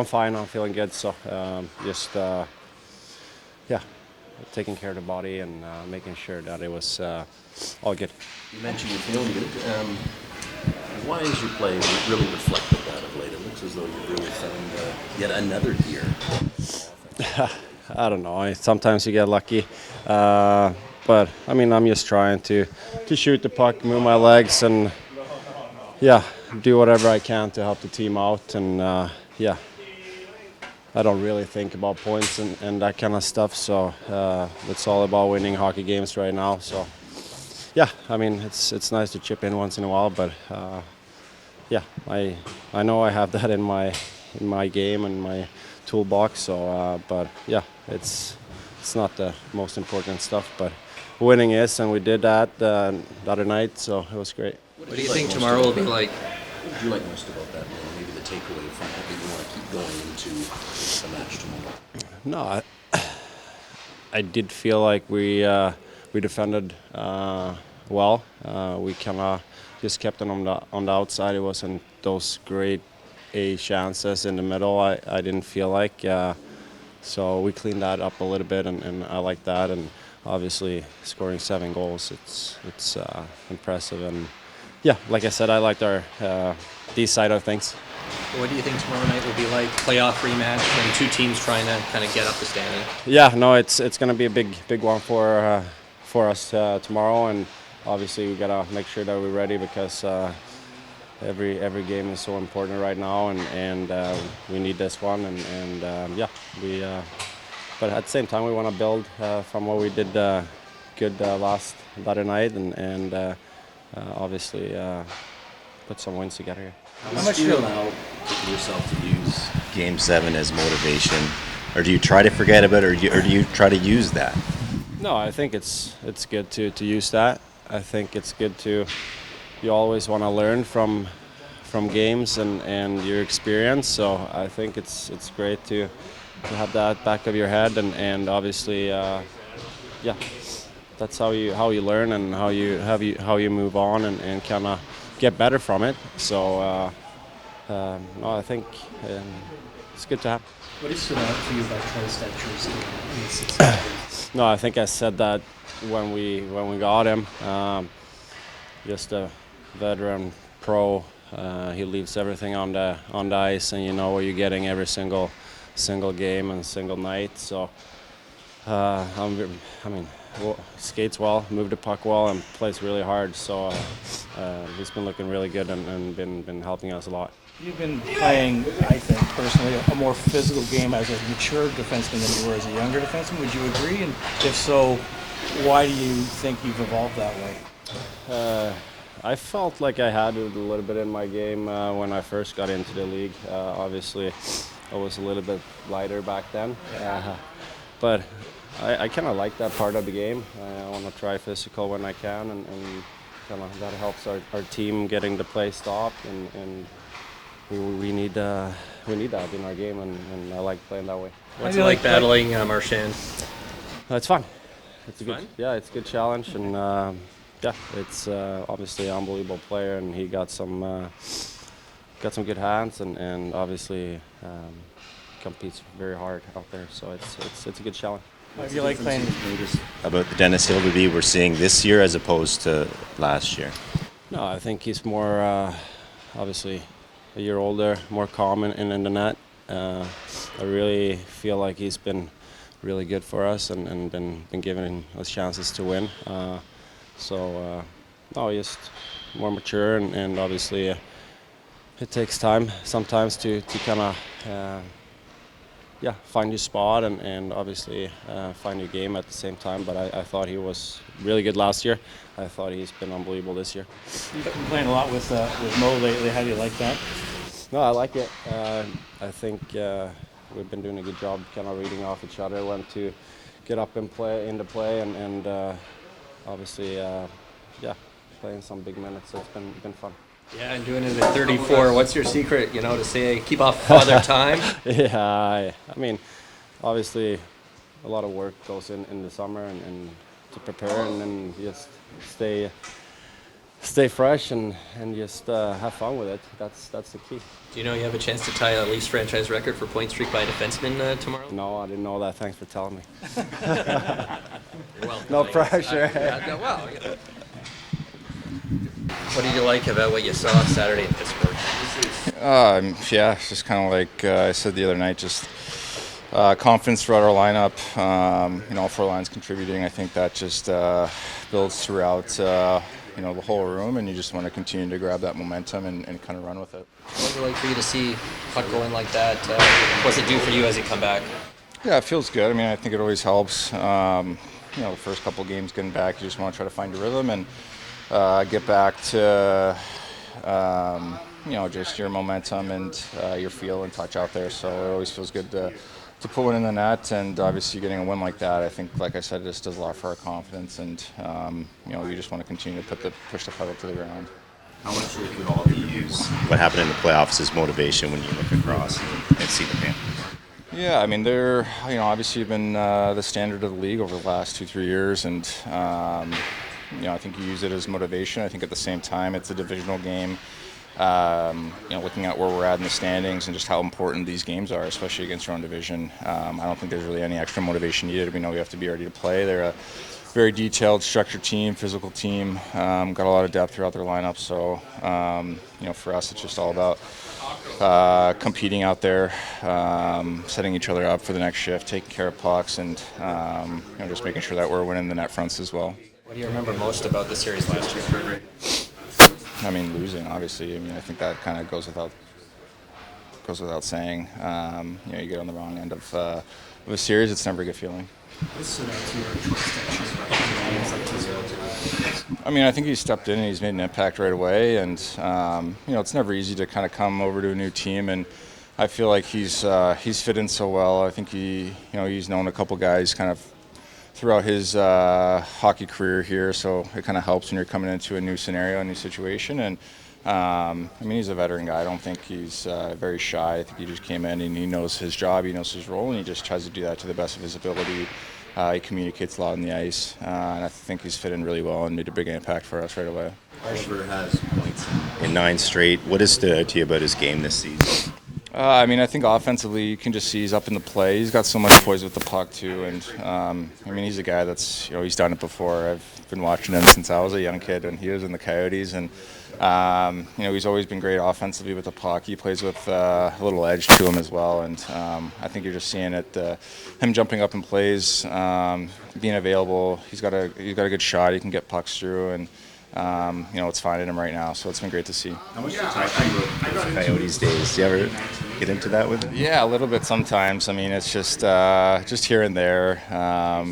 I'm fine. I'm feeling good. So just yeah, taking care of the body and making sure that it was all good. You mentioned you're feeling good. Why is your play really reflected that of late? It looks as though you've really found yet another gear. I don't know. Sometimes you get lucky, but I mean, I'm just trying to shoot the puck, move my legs, and yeah, do whatever I can to help the team out. And yeah, I don't really think about points and that kind of stuff. So it's all about winning hockey games right now. So yeah, I mean, it's nice to chip in once in a while, but yeah, I know I have that in my game and my toolbox. So but yeah, it's not the most important stuff, but winning is, and we did that the other night, so it was great. What do you think tomorrow will be like? What do you like most about that win? Maybe the takeaway from what you want to keep going into the match tomorrow. No, I did feel like we defended well. We kind of just kept it on the outside. It wasn't those great chances in the middle. I didn't feel like. So we cleaned that up a little bit, and I like that. And obviously, scoring 7 goals, it's impressive. And yeah, like I said, I liked our these side of things. What do you think tomorrow night will be like? Playoff rematch and two teams trying to kind of get up the standing. Yeah, no, it's going to be a big one for us tomorrow, and obviously we gotta make sure that we're ready because every game is so important right now, and we need this one, and yeah, we. But at the same time, we want to build from what we did good last other night, and obviously put some wins together here. How much do you allow yourself to use Game 7 as motivation, or do you try to forget about it, or do you try to use that? No, I think it's good to use that. I think it's good to. You always want to learn from games and your experience. So I think it's great to have that back of your head, and obviously, yeah, that's how you learn and how you move on and kind of get better from it. So no, I think it's good to have. What is stood out for you about Troy Stecher's game? No, I think I said that when we got him. Just a veteran pro. He leaves everything on the ice, and you know what you're getting every single game and single night. So skates well, move the puck well, and plays really hard. So he's been looking really good and been helping us a lot. You've been playing, I think, personally, a more physical game as a mature defenseman than you were as a younger defenseman. Would you agree? And if so, why do you think you've evolved that way? I felt like I had it a little bit in my game when I first got into the league. Obviously, I was a little bit lighter back then. But I kind of like that part of the game. I want to try physical when I can, and kind of that helps our team getting the play stopped, and we need that in our game, and I like playing that way. What's it like battling Marchand? It's fun. It's fun? Yeah, it's a good challenge, and yeah, it's obviously an unbelievable player, and he got some good hands, and obviously competes very hard out there. So it's a good challenge. How do you like playing? About the Dennis Hilderby we're seeing this year as opposed to last year? No, I think he's more obviously a year older, more calm in the net. I really feel like he's been really good for us and been giving us chances to win. So no, just more mature, and obviously it takes time sometimes to kind of find your spot and obviously find your game at the same time. But I thought he was really good last year. I thought he's been unbelievable this year. You've been playing a lot with Mo lately. How do you like that? No, I like it. I think we've been doing a good job kind of reading off each other when to get up and play into play, and obviously, playing some big minutes. So it's been fun. Yeah, and doing it at 34. What's your secret? To say keep off Father Time. Yeah, I mean, obviously, a lot of work goes in the summer and to prepare, and then just stay stay fresh and just have fun with it. That's the key. Do you know you have a chance to tie a Leafs franchise record for point streak by a defenseman tomorrow? No, I didn't know that. Thanks for telling me. You're welcome. No pressure. Well, yeah. What did you like about what you saw Saturday in Pittsburgh? Yeah, it's just kind of like I said the other night, just confidence throughout our lineup. All four lines contributing. I think that just builds throughout the whole room, and you just want to continue to grab that momentum and kind of run with it. What was it like for you to see puck going like that? What's it do for you as you come back? Yeah, it feels good. I mean, I think it always helps. The first couple of games getting back, you just want to try to find your rhythm and get back to just your momentum and your feel and touch out there. So it always feels good to put one in the net, and obviously getting a win like that, I think, like I said, this does a lot for our confidence, and you just want to continue to push the puck up to the ground. How much could all of you use what happened in the playoffs as motivation when you look across and see the Panthers? Yeah, I mean, they're obviously been the standard of the league over the last 2-3 years, and I think you use it as motivation. I think at the same time, it's a divisional game. Looking at where we're at in the standings and just how important these games are, especially against your own division. I don't think there's really any extra motivation needed. We know we have to be ready to play. They're a very detailed, structured team, physical team. Got a lot of depth throughout their lineup. So, for us, it's just all about competing out there, setting each other up for the next shift, taking care of pucks, and just making sure that we're winning the net fronts as well. What do you remember most about the series last year? I mean, losing, obviously. I mean, I think that kind of goes without saying. You get on the wrong end of a series, it's never a good feeling. I mean, I think he stepped in and he's made an impact right away, and it's never easy to kind of come over to a new team, and I feel like he's fit in so well. I think he's known a couple guys kind of throughout his hockey career here, so it kind of helps when you're coming into a new scenario, a new situation. And he's a veteran guy. I don't think he's very shy. I think he just came in and he knows his job, he knows his role, and he just tries to do that to the best of his ability. He communicates a lot on the ice, and I think he's fit in really well and made a big impact for us right away. Oliver has points in 9 straight. What has stood out to you about his game this season? I think offensively, you can just see he's up in the play. He's got so much poise with the puck too, and he's a guy that's he's done it before. I've been watching him since I was a young kid when he was in the Coyotes, and he's always been great offensively with the puck. He plays with a little edge to him as well, and I think you're just seeing it. Him jumping up in plays, being available. He's got a good shot. He can get pucks through, and it's finding him right now, so it's been great to see. How much do you talk about those Coyotes days? Do you ever get into that with him? Yeah, a little bit sometimes. I mean, it's just here and there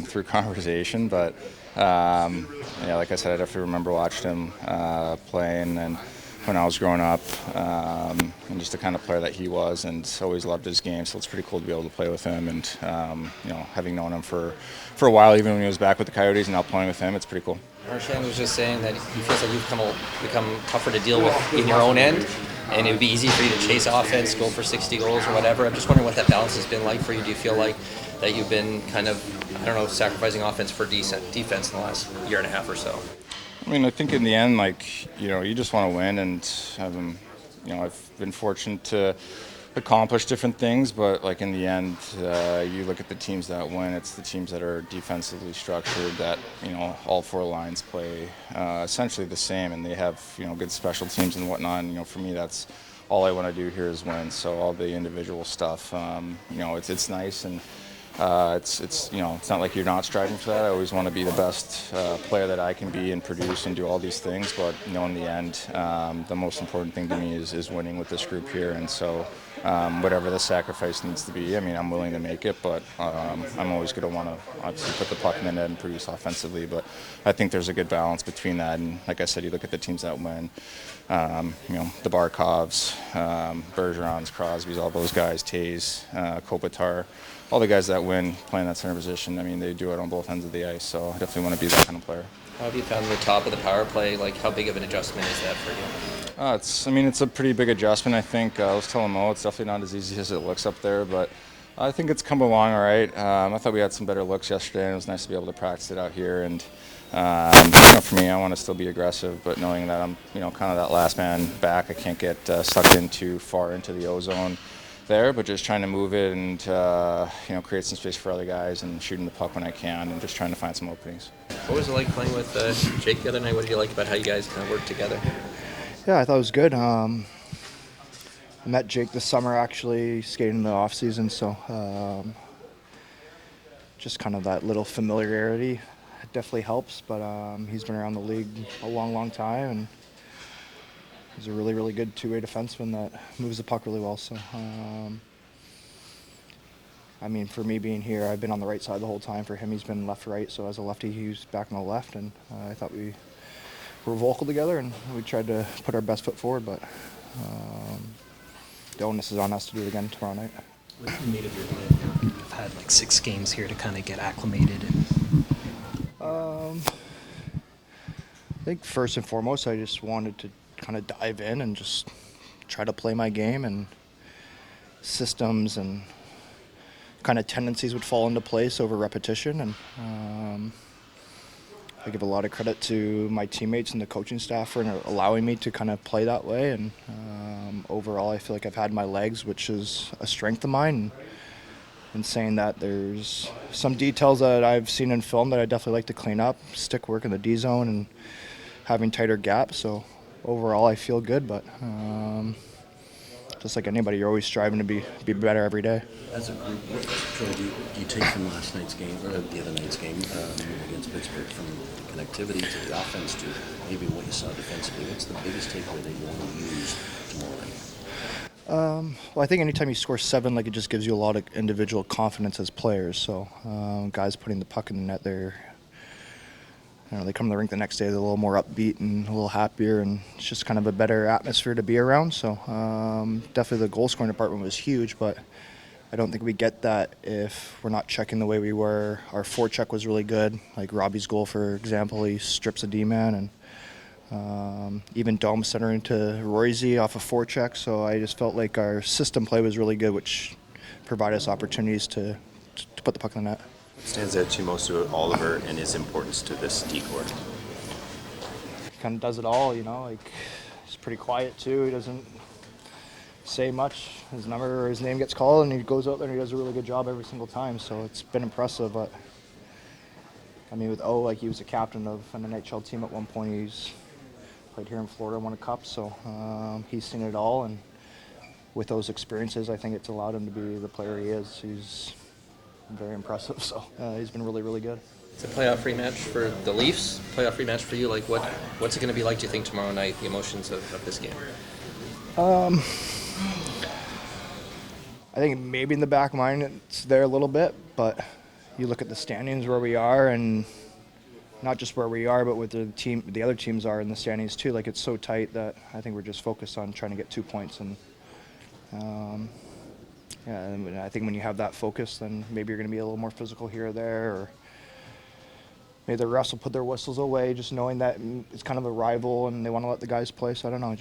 through conversation, but like I said, I definitely remember watching him playing and when I was growing up, and just the kind of player that he was, and always loved his game. So it's pretty cool to be able to play with him, and having known him for a while, even when he was back with the Coyotes, and now playing with him, it's pretty cool. Marchand was just saying that he feels like you've become tougher to deal with in your own end, and it would be easy for you to chase offense, go for 60 goals or whatever. I'm just wondering what that balance has been like for you. Do you feel like that you've been kind of, sacrificing offense for decent defense in the last year and a half or so? I mean, I think in the end, you just want to win, and I've been fortunate to accomplish different things, but in the end, you look at the teams that win, it's the teams that are defensively structured, that all four lines play essentially the same, and they have good special teams and whatnot. And, for me, that's all I want to do here is win. So all the individual stuff, it's nice, and it's not like you're not striving for that. I always want to be the best player that I can be and produce and do all these things, but in the end, the most important thing to me is winning with this group here. And so whatever the sacrifice needs to be, I'm willing to make it, but I'm always going to want to obviously put the puck in the net and produce offensively. But I think there's a good balance between that, and like I said, you look at the teams that win, the Barkovs, Bergerons, Crosbys, all those guys, Tays, Kopitar, all the guys that win playing that center position. They do it on both ends of the ice, so I definitely want to be that kind of player. How have you found the top of the power play? How big of an adjustment is that for you? It's a pretty big adjustment, I think. I was telling Mo, it's definitely not as easy as it looks up there, but I think it's come along all right. I thought we had some better looks yesterday, and it was nice to be able to practice it out here, and For me, I want to still be aggressive, but knowing that I'm, kind of that last man back, I can't get stuck in too far into the O-zone there, but just trying to move it and, create some space for other guys and shooting the puck when I can and just trying to find some openings. What was it like playing with Jake the other night? What did you like about how you guys kind of worked together? Yeah, I thought it was good. I met Jake this summer, actually, skating in the off-season, so just kind of that little familiarity definitely helps, but he's been around the league a long, long time, and he's a really, really good two-way defenseman that moves the puck really well. So, for me being here, I've been on the right side the whole time. For him, he's been left-right, so as a lefty, he's back on the left, and I thought we were vocal together, and we tried to put our best foot forward, but the onus is on us to do it again tomorrow night. What's the made of your plan? You've had like 6 games here to kind of get acclimated. I think first and foremost, I just wanted to kind of dive in and just try to play my game, and systems and kind of tendencies would fall into place over repetition. And I give a lot of credit to my teammates and the coaching staff for allowing me to kind of play that way. And overall, I feel like I've had my legs, which is a strength of mine. And saying that there's some details that I've seen in film that I definitely like to clean up, stick work in the D zone and having tighter gaps. So overall, I feel good, but just like anybody, you're always striving to be better every day. As a group, what do you take from last night's game, or the other night's game against Pittsburgh, from the connectivity to the offense to maybe what you saw defensively? What's the biggest takeaway that you want to use tomorrow night? Well, I think anytime you score 7, it just gives you a lot of individual confidence as players. So guys putting the puck in the net, they come to the rink the next day, they're a little more upbeat and a little happier, and it's just kind of a better atmosphere to be around. So definitely the goal scoring department was huge, but I don't think we get that if we're not checking the way we were. Our forecheck was really good. Like Robbie's goal, for example, he strips a D-man, and even Dome centering to Royce off a forecheck. So I just felt like our system play was really good, which provided us opportunities to put the puck in the net. What stands out to you most about Oliver and his importance to this D-corps? He kind of does it all, he's pretty quiet too. He doesn't say much. His name gets called, and he goes out there and he does a really good job every single time. So it's been impressive. But with O, he was a captain of an NHL team at one point. He's played here in Florida, won a cup, so he's seen it all, and with those experiences, I think it's allowed him to be the player he is. He's very impressive, so he's been really, really good. It's a playoff rematch for the Leafs. Playoff rematch for you. What's it going to be like, do you think, tomorrow night? The emotions of this game. I think maybe in the back of mind it's there a little bit, but you look at the standings where we are, and not just where we are, but with the other teams are in the standings too. It's so tight that I think we're just focused on trying to get 2 points, and and I think when you have that focus, then maybe you're going to be a little more physical here or there, or maybe the refs will put their whistles away, just knowing that it's kind of a rival and they want to let the guys play. So I don't know,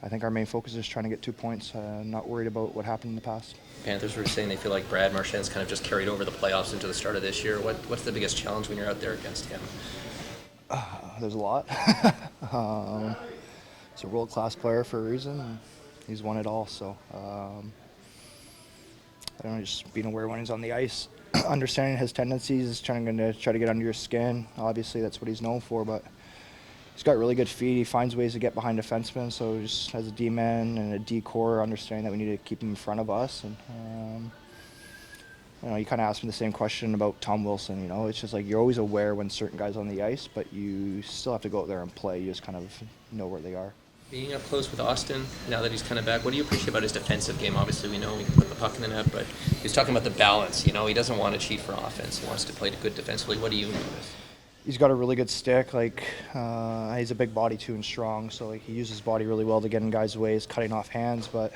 I think our main focus is trying to get 2 points, not worried about what happened in the past. Panthers were saying they feel like Brad Marchand's kind of just carried over the playoffs into the start of this year. What's the biggest challenge when you're out there against him? There's a lot. He's a world-class player for a reason, and he's won it all. So I don't know, just being aware when he's on the ice, understanding his tendencies, trying to get under your skin. Obviously, that's what he's known for, but he's got really good feet. He finds ways to get behind defensemen. So just as a D-man and a D-core, understanding that we need to keep him in front of us. And you kind of asked me the same question about Tom Wilson. It's just you're always aware when certain guys are on the ice, but you still have to go out there and play. You just kind of know where they are. Being up close with Auston, now that he's kind of back, what do you appreciate about his defensive game? Obviously, we know he can put the puck in the net, but he's talking about the balance. He doesn't want to cheat for offense. He wants to play good defensively. What do you notice? He's got a really good stick. He's a big body too and strong, so he uses his body really well to get in guys' ways, cutting off hands. But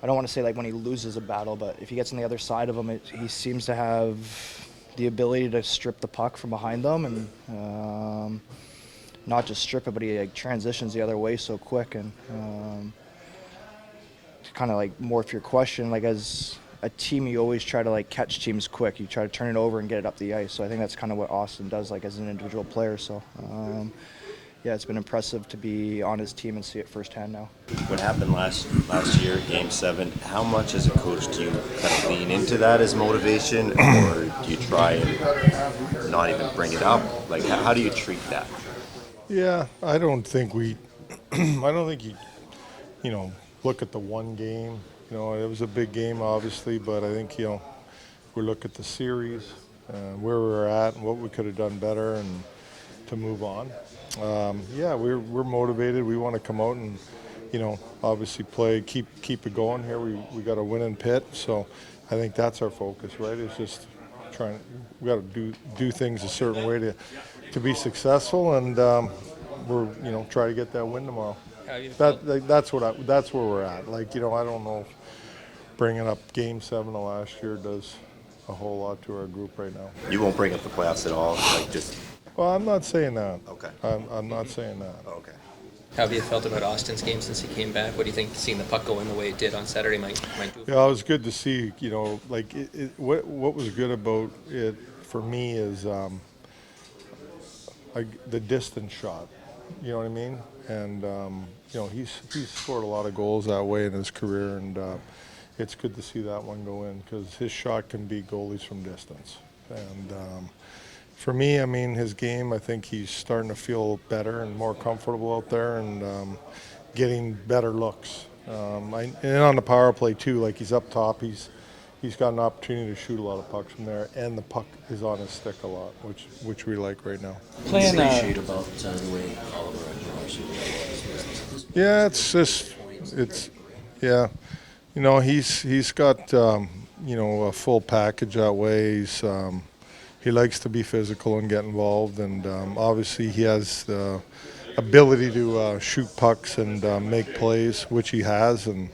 I don't want to say when he loses a battle, but if he gets on the other side of him, he seems to have the ability to strip the puck from behind them, and not just strip it, but he transitions the other way so quick. And to kind of morph your question, as a team, you always try to like catch teams quick. You try to turn it over and get it up the ice. So I think that's kind of what Auston does, like as an individual player. So yeah, it's been impressive to be on his team and see it firsthand now. What happened last year, Game 7, how much as a coach do you kind of lean into that as motivation, or do you try and not even bring it up? Like, how do you treat that? Yeah, I don't think you look at the one game. It was a big game, obviously, but I think, we look at the series, where we were at and what we could have done better and to move on. We're motivated. We want to come out and, obviously play, keep it going here. We got to win in Pitt, so I think that's our focus, right? It's just we got to do things a certain way to be successful, and we're try to get that win tomorrow. That's where we're at. Like, I don't know if bringing up Game 7 of last year does a whole lot to our group right now. You won't bring up the playoffs at all? Like, just... Well, I'm not saying that. Okay. I'm not saying that. Okay. How have you felt about Austin's game since he came back? What do you think seeing the puck go in the way it did on Saturday might do? Yeah, it was good to see. What was good about it for me is like the distance shot. You know what I mean? And he's scored a lot of goals that way in his career, and it's good to see that one go in because his shot can beat goalies from distance. And for me, I mean, his game, I think he's starting to feel better and more comfortable out there and getting better looks. And on the power play too, like he's up top, he's got an opportunity to shoot a lot of pucks from there, and the puck is on his stick a lot, which we like right now. Playing about the way Oliver Yeah, he's got a full package that way. He likes to be physical and get involved, and obviously he has the ability to shoot pucks and make plays, which he has, and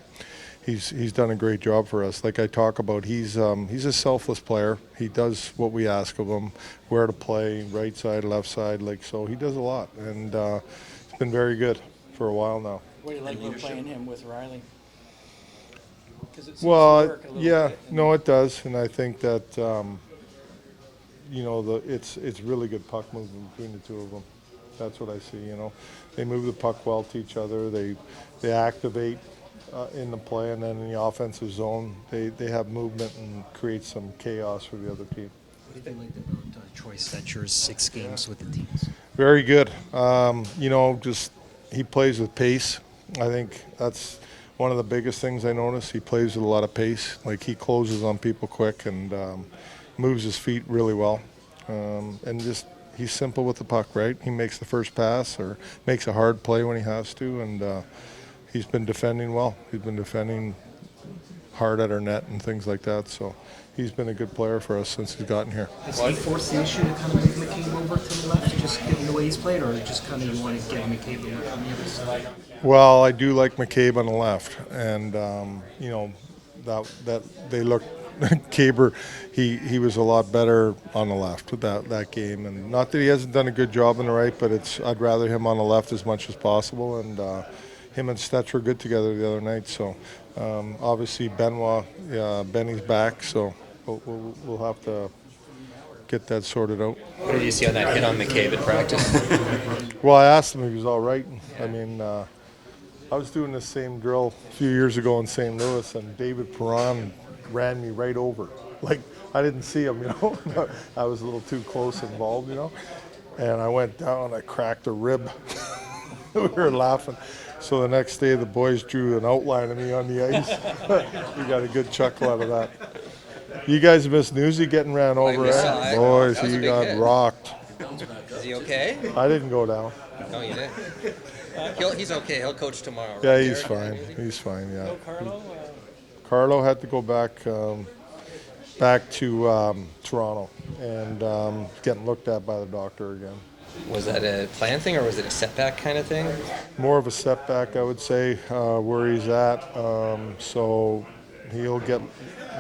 he's done a great job for us. Like I talk about, he's a selfless player. He does what we ask of him, where to play, right side, left side, so he does a lot, and it's been very good for a while now. What do you like about playing him with Riley? Well, yeah, no, it does, and I think that it's really good puck movement between the two of them. That's what I see. They move the puck well to each other. They activate in the play, and then in the offensive zone, they have movement and create some chaos for the other team. What do you think about Troy Stecher's 6 games with the teams? Very good. Just he plays with pace. I think that's one of the biggest things I notice. He plays with a lot of pace. Like he closes on people quick and moves his feet really well. And just he's simple with the puck, right? He makes the first pass or makes a hard play when he has to, and he's been defending well. He's been defending hard at our net and things like that. So he's been a good player for us since he's gotten here. Has he forced the issue to kind of move McCabe over to the left, just given the way he's played, or just kind of you want to get McCabe on the other side? Well, I do like McCabe on the left, and that they look. Caber, he was a lot better on the left with that game, and not that he hasn't done a good job on the right, but I'd rather him on the left as much as possible, and him and Stecher were good together the other night. So obviously Benny's back, so we'll have to get that sorted out. What did you see on that hit on McCabe in practice? Well, I asked him if he was all right. I mean, I was doing the same drill a few years ago in St. Louis, and David Perron ran me right over. Like, I didn't see him, I was a little too close involved, and I went down, I cracked a rib. We were laughing. So the next day the boys drew an outline of me on the ice. We got a good chuckle out of that. You guys missed Newsy getting ran over, eh? Boys, he got rocked. Is he okay? I didn't go down. No, you didn't. He's okay. He'll coach tomorrow. Right? Yeah, he's fine. He's fine, yeah. Carlo had to go back to Toronto and getting looked at by the doctor again. Was that a plan thing or was it a setback kind of thing? More of a setback, I would say, where he's at. So he'll get,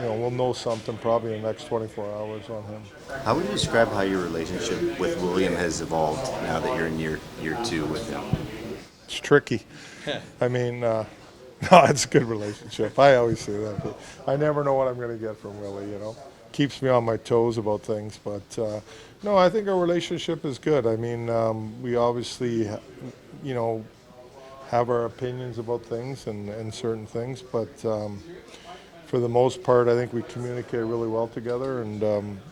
we'll know something probably in the next 24 hours on him. How would you describe how your relationship with William has evolved now that you're in year 2 with him? It's tricky. I mean, No, it's a good relationship. I always say that, but I never know what I'm going to get from Willie, you know. Keeps me on my toes about things, but no, I think our relationship is good. I mean, we obviously, you know, have our opinions about things and certain things, but for the most part, I think we communicate really well together, and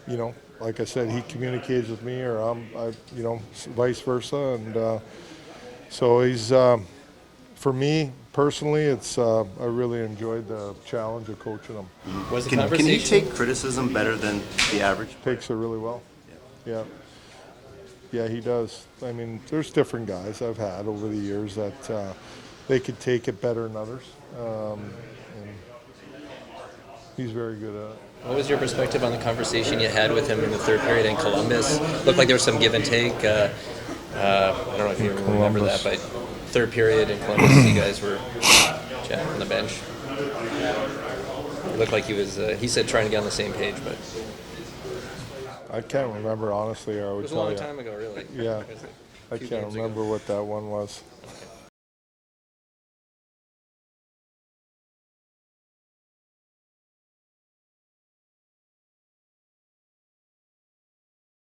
you know, like I said, he communicates with me, or you know, vice versa, and so he's. For me personally, it's I really enjoyed the challenge of coaching him. Was the Can he conversation? take criticism better than the average? Takes it really well. Yeah. Yeah, he does. I mean, there's different guys I've had over the years that they could take it better than others. And he's very good at it. What was your perspective on the conversation you had with him in the third period in Columbus? Looked like there was some give and take. I don't know if you remember that, but third period in Columbus, you guys were chatting on the bench. It looked like he was, he said trying to get on the same page, but I can't remember honestly. Or I would it was a tell long you. time ago, really. Yeah, It was I a few can't games ago. remember what that one was.